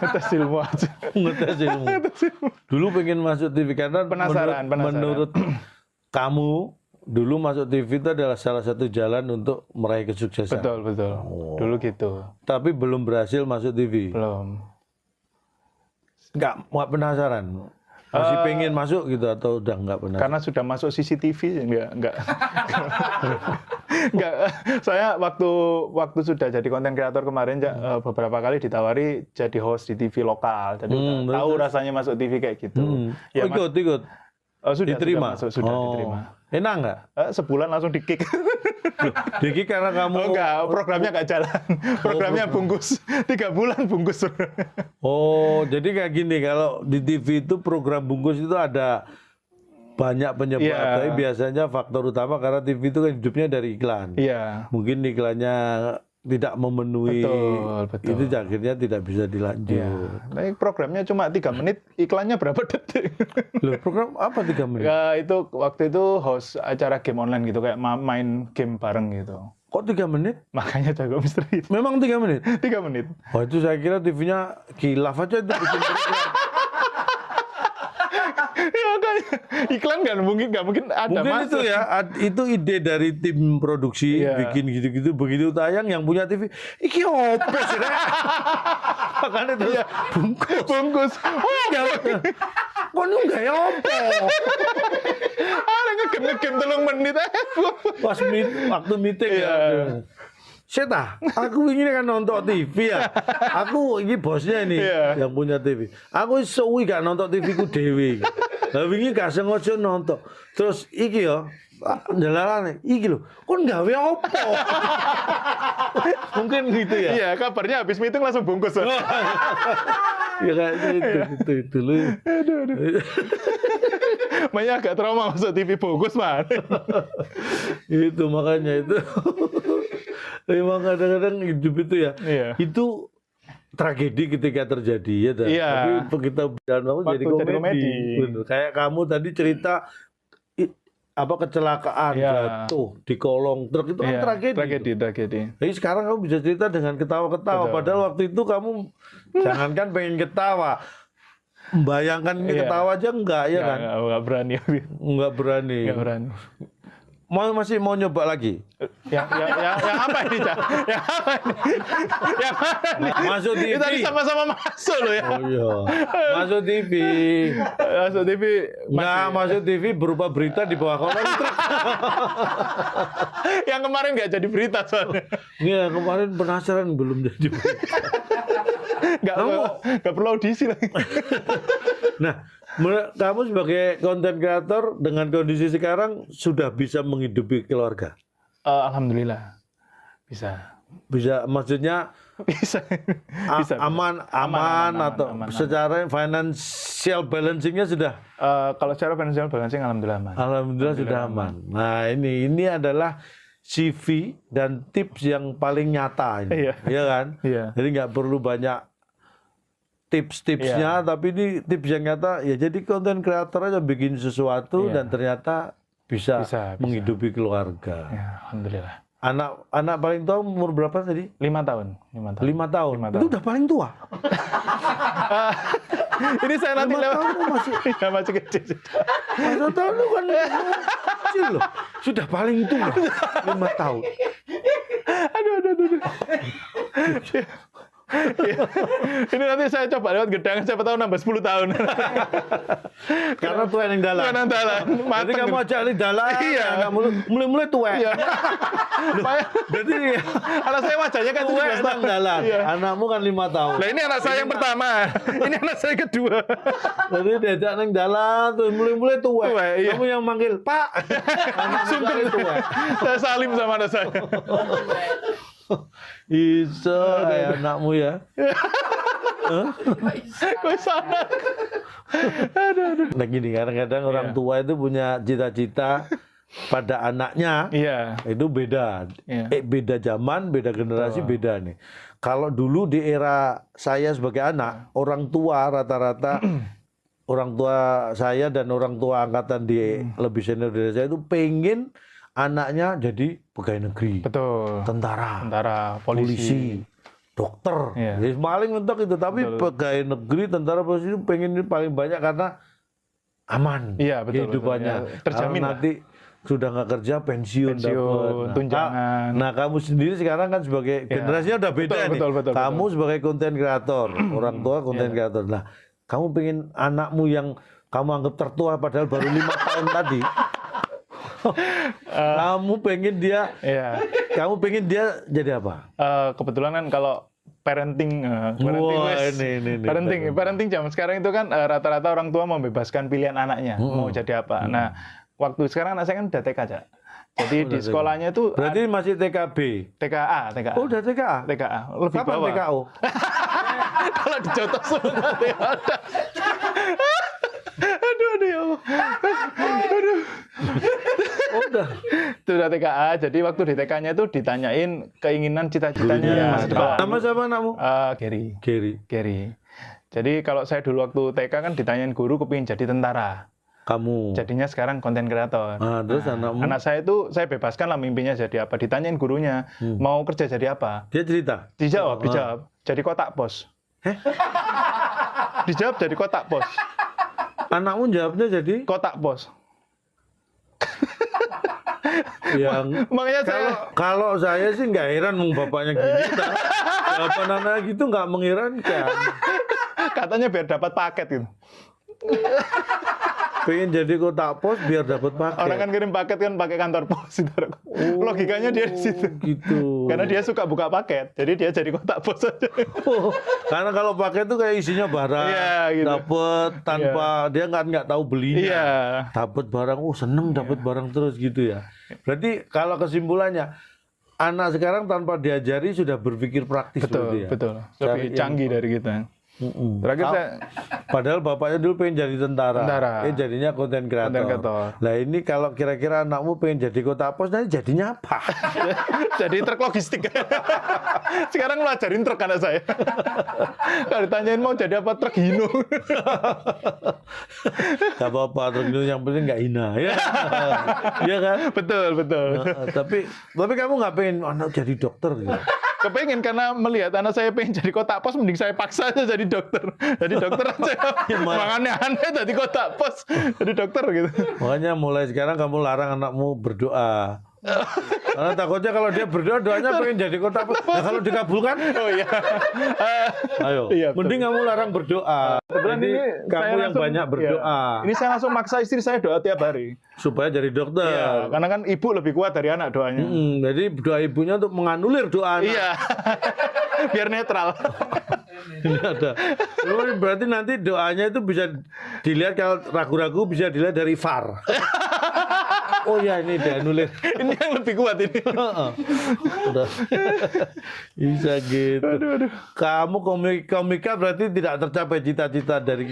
Ngetes ilmu aja. Ngetes ilmu. Dulu pengen masuk TV karena Penasaran. menurut kamu dulu masuk TV itu adalah salah satu jalan untuk meraih kesuksesan. Betul. Dulu gitu. Tapi belum berhasil masuk TV. Belum. Nggak penasaran. Masih pengen masuk gitu atau udah nggak penasaran? Karena sudah masuk CCTV enggak. Enggak. Saya waktu sudah jadi konten kreator kemarin beberapa kali ditawari jadi host di TV lokal. Jadi udah tahu rasanya masuk TV kayak gitu. Ya, ikut. sudah Diterima? sudah diterima. Enak nggak? Sebulan langsung di-kick. Diki karena kamu... enggak, programnya nggak jalan. Programnya bungkus. 3 bulan bungkus. Oh, jadi kayak gini, kalau di TV itu program bungkus itu ada banyak penyebab. Iya. Tapi biasanya faktor utama karena TV itu kan hidupnya dari iklan. Iya. Mungkin iklannya tidak memenuhi, Betul. itu akhirnya tidak bisa dilanjut. Iya. Tapi programnya cuma 3 menit, iklannya berapa detik? Loh, program apa 3 menit? Ya, itu waktu itu host acara game online gitu, kayak main game bareng gitu. Kok 3 menit? Makanya jago misteri. Memang 3 menit? 3 menit. Oh, itu saya kira TV-nya kilaf aja itu bikin program. Ya makanya iklan nggak mungkin ada Mungkin masuk. itu ya, itu ide dari tim produksi Iya. bikin gitu-gitu, begitu tayang yang punya TV, iki opo sih? Rek?" Makanya itu Bungkus. Oh, kok nu nggak ya opo? ada ngegame 3 menit. Pas waktu meeting ya. Iya. Seta, aku ingin kan nonton TV ya. Aku ini bosnya ini Iya. yang punya TV. Aku suwi gak nonton TV ku dewi. Lah wingi gak sengaja nonton. Terus iki yo ndelalane iki lho. Kon gawe opo? Mungkin gitu ya. Iya, kabarnya habis meeting langsung bungkus. Ya kayak itu lu. Makanya agak trauma masuk TV bungkus, Mas. Itu makanya itu. Memang kadang-kadang hidup itu ya. Iya. Itu tragedi ketika terjadi ya. Iya. Tapi kita berjalan Waktu jadi jadi komedi. komedi. Bener. Kayak kamu tadi cerita kecelakaan Iya. jatuh di kolong truk itu kan Iya, tragedi. tragedi. Jadi sekarang kamu bisa cerita dengan ketawa-ketawa. Betul. Padahal waktu itu kamu jangankan pengen ketawa, membayangkan ini Iya. ketawa aja enggak ya kan? Nggak berani. Enggak berani. Nggak berani. Masih mau nyoba lagi? Yang apa ini, Cak? Yang apa ini? Yang mana nih? Masuk TV. Itu tadi sama-sama masuk loh ya. Oh iya. Masuk TV. Masuk TV. Nggak masuk TV berupa berita di bawah kolong truk. Yang kemarin nggak jadi berita soalnya. Iya, kemarin penasaran belum jadi berita. Nggak perlu audisi lagi. Nah, Kamu sebagai konten kreator dengan kondisi sekarang sudah bisa menghidupi keluarga? Alhamdulillah bisa. Bisa, maksudnya Bisa. aman atau aman. secara financial balancingnya sudah? Kalau secara financial balancing alhamdulillah aman. Alhamdulillah sudah aman. Nah ini adalah CV dan tips yang paling nyata ini, Iya. ya kan? Iya. Jadi nggak perlu banyak tips-tipsnya, tapi ini tips yang nyata. Ya jadi konten kreator aja bikin sesuatu dan ternyata bisa menghidupi keluarga. Ya, alhamdulillah. Anak paling tua umur berapa tadi? 5 tahun. 5 tahun. 5 tahun. 5 tahun. Itu udah paling tua. Ini saya nanti 5 tahun lu masih ya, masih kecil. 5 tahun lu kan kecil loh. Sudah paling tua 5 tahun. Aduh. Ya. Ini nanti saya coba lewat gedang, siapa tahu nambah 10 tahun. Karena tua yang dalam. Karena dalam. Jadi kamu ajak di dalam, Iya. anak mulai tua. Iya. Jadi Anak saya wajahnya kan tua 17 yang tahun. dalam. Iya. Anakmu kan 5 tahun. Nah ini anak saya yang pertama. Ini anak saya kedua. Jadi diajak neng dalam, terus mulai tua. Tua, iya. Kamu yang manggil Pak. Anakmu kali tua. Saya salim sama anak saya. Iso anakmu ya. Kok sana? Aduh. Nah gini, kadang-kadang orang tua itu punya cita-cita pada anaknya. Iya. Itu beda. Iya. Beda zaman, beda generasi, beda nih. Kalau dulu di era saya sebagai anak, orang tua rata-rata orang tua saya dan orang tua angkatan di lebih senior dari saya itu pengen anaknya jadi pegawai negeri, Betul. tentara, polisi. dokter. Iya. Jadi paling mentok itu, tapi pegawai negeri, tentara, polisi itu pengen ini paling banyak karena aman Iya, betul, kehidupannya. betul, ya. Terjamin Kalau lah. nanti sudah nggak kerja pensiun dapat. tunjangan. Nah, kamu sendiri sekarang kan sebagai generasinya udah beda nih. Betul, Kamu sebagai konten kreator, orang tua konten kreator. Nah, kamu pengen anakmu yang kamu anggap tertua padahal baru 5 tahun tadi. Kamu pengen dia, kamu pengen dia jadi apa? Kebetulan kan kalau parenting, Wah, parenting zaman sekarang itu kan rata-rata orang tua membebaskan pilihan anaknya mau jadi apa. Nah, waktu sekarang anak saya kan udah TK, Cak. Jadi di sekolahnya itu Berarti masih TKB. TKA. Oh, udah TKA. TKA. Lebih Kapan bawah. TKO? Kalau di Jotos sudah ada. Aduh ya Allah. Aduh. Oh, udah. Itu udah TKA. Jadi waktu di TK-nya itu ditanyain keinginan cita-citanya masa depan. Nama siapa namamu? Gary. Jadi kalau saya dulu waktu TK kan ditanyain guru kepingin jadi tentara. Kamu. Jadinya sekarang konten kreator. Terus anakmu? Anak saya itu saya bebaskan lah mimpinya jadi apa. Ditanyain gurunya mau kerja jadi apa. Dia cerita. Dijawab. Jadi kotak pos. Dijawab jadi kotak pos. Anakmu jawabnya jadi Kotak pos. yang Makanya kalau saya sih nggak heran bapaknya gini. Jawaban anak gitu nggak mengherankan. katanya biar dapat paket gitu. Pengen jadi kotak pos biar dapat paket. Orang kan kirim paket kan pakai kantor pos. Logikanya dia di situ. Gitu. Karena dia suka buka paket, jadi dia jadi kotak pos aja. Karena kalau paket itu kayak isinya barang, Iya, gitu. dapat tanpa dia nggak tahu belinya. Iya. Dapat barang, seneng dapat barang terus gitu ya. Berarti kalau kesimpulannya anak sekarang tanpa diajari sudah berpikir praktis berarti ya. Betul. Lebih canggih dari kita. Terakhir saya Padahal bapaknya dulu pengen jadi tentara. Jadinya konten kreator. Nah ini kalau kira-kira anakmu pengen jadi kotak pos, nanti jadinya apa? jadi truk logistik. Sekarang lu ajarin truk anak saya. Kalau ditanyain mau jadi apa, truk hino. Gak apa-apa, truk hino yang penting nggak hina ya. Iya kan? Betul. Tapi kamu nggak pengen anak jadi dokter gitu? Kepengen karena melihat anak saya pengen jadi kotak pos, mending saya paksa aja jadi dokter. Jadi dokter aja. Makanya aneh jadi kotak pos, jadi dokter gitu. Makanya mulai sekarang kamu larang anakmu berdoa. Karena takutnya kalau dia berdoa, doanya pengen jadi kotak pos. Nah, kalau dikabulkan, Oh iya. ayo. Iya, betul. Mending kamu larang berdoa. Kebetulan Jadi, ini kamu saya yang langsung- banyak berdoa Ini saya langsung maksa istri saya doa tiap hari. supaya jadi dokter. Iya, karena kan ibu lebih kuat dari anak doanya. Jadi doa ibunya untuk menganulir doa anak. Iya. Biar netral. Ini ada. Ini berarti nanti doanya itu bisa dilihat kalau ragu-ragu bisa dilihat dari VAR. Oh ya ini dia nulis. Ini yang lebih kuat ini. Udah. Bisa gitu. Aduh. Kamu komika berarti tidak tercapai cita-cita dari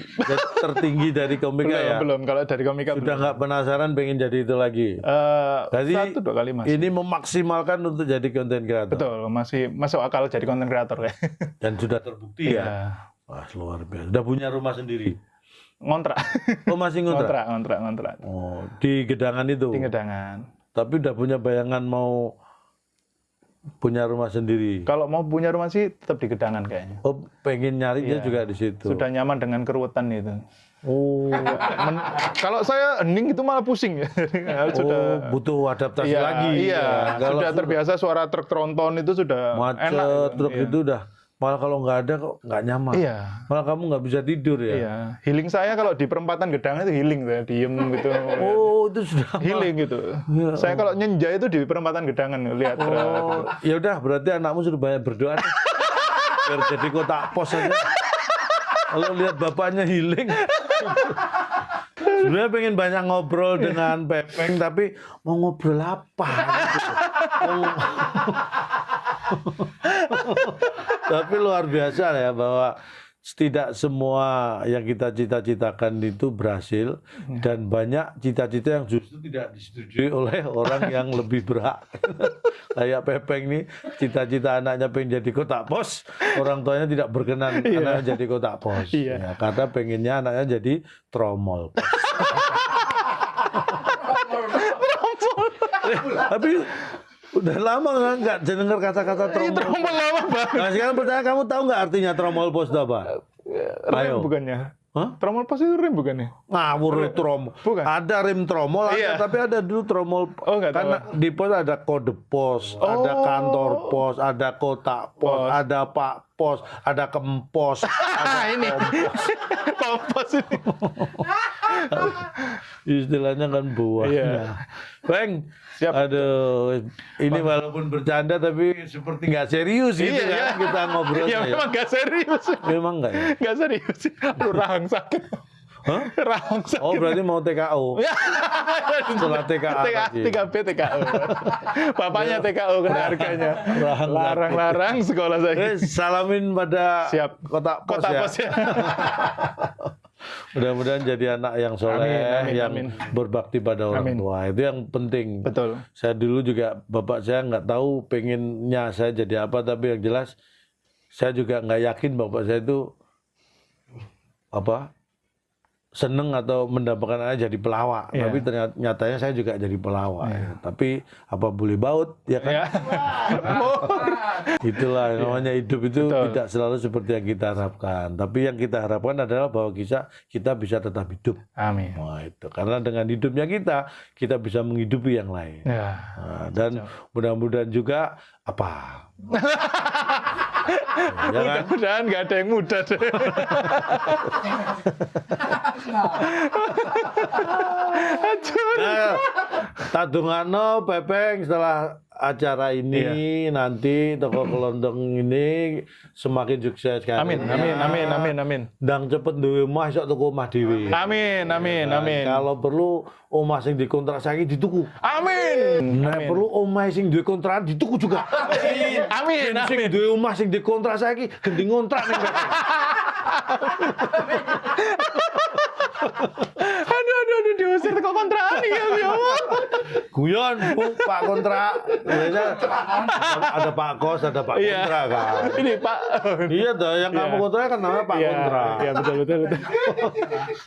tertinggi dari komika ya? Belum. Kalau dari komika Sudah nggak penasaran pengen jadi itu lagi? Jadi 1-2 kali masih. ini memaksimalkan untuk jadi konten kreator. Betul, masih masuk akal jadi konten kreator kayak. Dan sudah terbukti ya. Wah luar biasa. Sudah punya rumah sendiri. Ngontrak. Oh masih ngontrak? Ngontrak. Oh di Gedangan itu? Di Gedangan. Tapi udah punya bayangan mau punya rumah sendiri? Kalau mau punya rumah sih tetap di Gedangan kayaknya. Oh pengen nyarinya Iya. juga di situ? Sudah nyaman dengan keruwetan itu. Oh. Kalau saya hening itu malah pusing ya. Oh butuh adaptasi Iya, lagi. Iya, Ya, kalau sudah terbiasa suara truk tronton itu sudah macet, enak. truk Iya. itu udah. Malah kalau nggak ada kok nggak nyaman. Iya. Malah kamu nggak bisa tidur ya? Iya, healing saya kalau di perempatan Gedangan itu healing saya diem gitu. Oh itu sudah. Healing gitu. Ya. Saya kalau nyenja itu di perempatan Gedangan lihat. Oh, ya udah berarti anakmu sudah banyak berdoa deh. Biar jadi kotak pos aja. Kalau lihat bapaknya healing. Sebenarnya pengen banyak ngobrol dengan Pepeng tapi mau ngobrol apa? Gitu. Tapi luar biasa ya bahwa tidak semua yang kita cita-citakan itu berhasil dan banyak cita-cita yang justru tidak disetujui oleh orang yang lebih berhak. Kayak Pepeng nih, cita-cita anaknya pengen jadi kotak pos, orang tuanya tidak berkenan anaknya jadi kotak pos. Iya. Ya, karena pengennya anaknya jadi tromol pos. Tapi udah lama nggak dengar kata-kata tromol. Trompol lama banget. Nah sekarang pertanyaan kamu tahu nggak artinya tromol pos itu apa? Rem bukannya? Hah? Tromol pos itu rem bukannya? Ngawur tromol. Bukan. Ada rem tromol, Iya. ada, tapi ada dulu tromol. Oh, nggak tahu. Karena di pos ada kode pos, ada kantor pos, ada kotak pos, ada pak pos, ada kempos, ada Ini. kompos. Kompos ini. Istilahnya kan buah. Iya. Bang, Siap. aduh, ini walaupun bercanda tapi seperti nggak serius gitu Iya, kan iya. kita ngobrolnya. Ya memang gak serius. Memang nggak ya? Gak serius. Aduh, rahang sakit. Hah? Rahang sakit. Oh berarti mau TKO. Setelah TKA tadi. 3B TKO. Bapaknya TKO kena harganya. Rahang Larang-larang sekolah saya. Salamin pada Siap. kotak pos Kota ya. pos ya. Mudah-mudahan jadi anak yang soleh, Amin, yang amin. berbakti pada orang Amin. tua. Itu yang penting. Betul. Saya dulu juga, bapak saya nggak tahu pengennya saya jadi apa, tapi yang jelas saya juga nggak yakin bapak saya itu apa seneng atau mendapatkan anak jadi pelawak. Iya. Tapi ternyata nyatanya saya juga jadi pelawak. Ya. Tapi apa boleh baut, ya kan? Ya. Itulah namanya hidup itu Betul. tidak selalu seperti yang kita harapkan. Tapi yang kita harapkan adalah bahwa kita bisa tetap hidup. Amin. Nah, itu karena dengan hidupnya kita bisa menghidupi yang lain. Ya. Nah, dan mudah-mudahan juga apa? Ya kan? Mudah-mudahan nggak ada yang muda deh. Nah, tadungano Pepeng setelah acara ini nanti toko kelondong ini semakin sukses kan. Amin, amin, amin, amin, amin. Ndang cepet duwe omah iso tuku omah dhewe. Amin, amin, Nah, amin. Kalau perlu omah sing dikontrak saiki dituku. Amin. Nah, perlu omah sing duwe kontrakan dituku juga. Amin, Sing amin. duwe omah sing dikontrak saiki gending ngontrak ning Pepeng. Aduh, diusir ke kontrakan ya, ya Allah. Guyon, Bu, Pak kontrak. Biasanya ada Pak Kos, ada Pak Iya. kontrak kan. Ini Pak. Iya dah, yang Iya. kamu kontrak kan namanya Pak Iya, kontrak. iya, betul.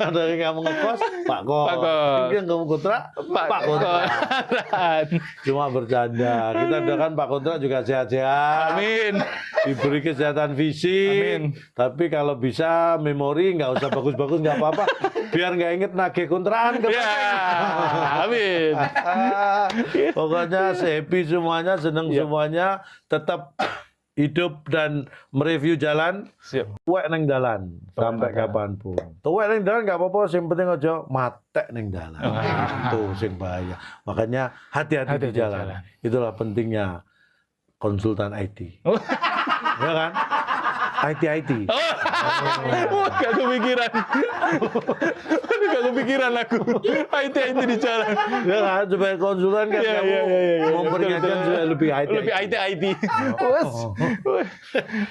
Ada yang kamu ngekos, Pak Kos. Pak Kos. Yang kamu kontrak, Pak kontrak. Cuma bercanda. Kita doakan Pak kontrak juga sehat-sehat. Amin. Diberi kesehatan fisik. Amin. Tapi kalau bisa memori nggak usah bagus-bagus nggak apa-apa. Biar nggak inget nagih kontrakan. Ya, amin. Pokoknya happy semuanya, seneng semuanya, tetap hidup dan mereview jalan. Siap. Tuwek neng dalan sampai kapanpun. Tuwek neng dalan nggak apa-apa, yang penting aja matek neng dalan. Itu sing bahaya. Makanya hati-hati di jalan. Itulah pentingnya konsultan IT. Ya kan? IT. Wah, gak kepikiran. Aduh, gak kepikiran aku. IT di jalan. Ya kan, supaya konsulen kan Iya, kamu iya, iya. memperingatkan supaya lebih IT. Lebih IT. Wes.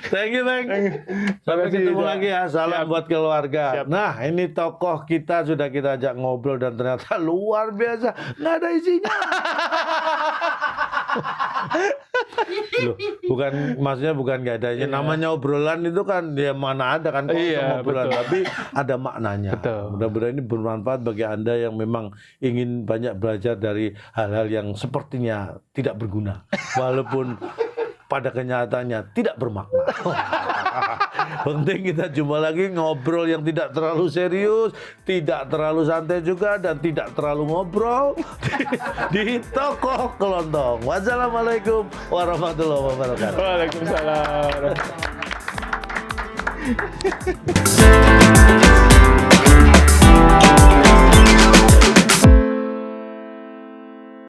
Thank you, Bang. Sampai kasih, ketemu Cak. lagi ya. Salam Siap. buat keluarga. Siap. Nah, ini tokoh kita sudah kita ajak ngobrol dan ternyata luar biasa. Nggak ada isinya. Loh, maksudnya bukan nggak ada isinya. Namanya obrolan itu kan ya mana ada kan Iya, obrolan, betul. tapi ada maknanya. Betul. Mudah-mudahan ini bermanfaat bagi Anda yang memang ingin banyak belajar dari hal-hal yang sepertinya tidak berguna, walaupun pada kenyataannya tidak bermakna. Penting kita jumpa lagi ngobrol yang tidak terlalu serius, tidak terlalu santai juga, dan tidak terlalu ngobrol di Tokoh Kelontong. Wassalamualaikum warahmatullahi wabarakatuh. Waalaikumsalam.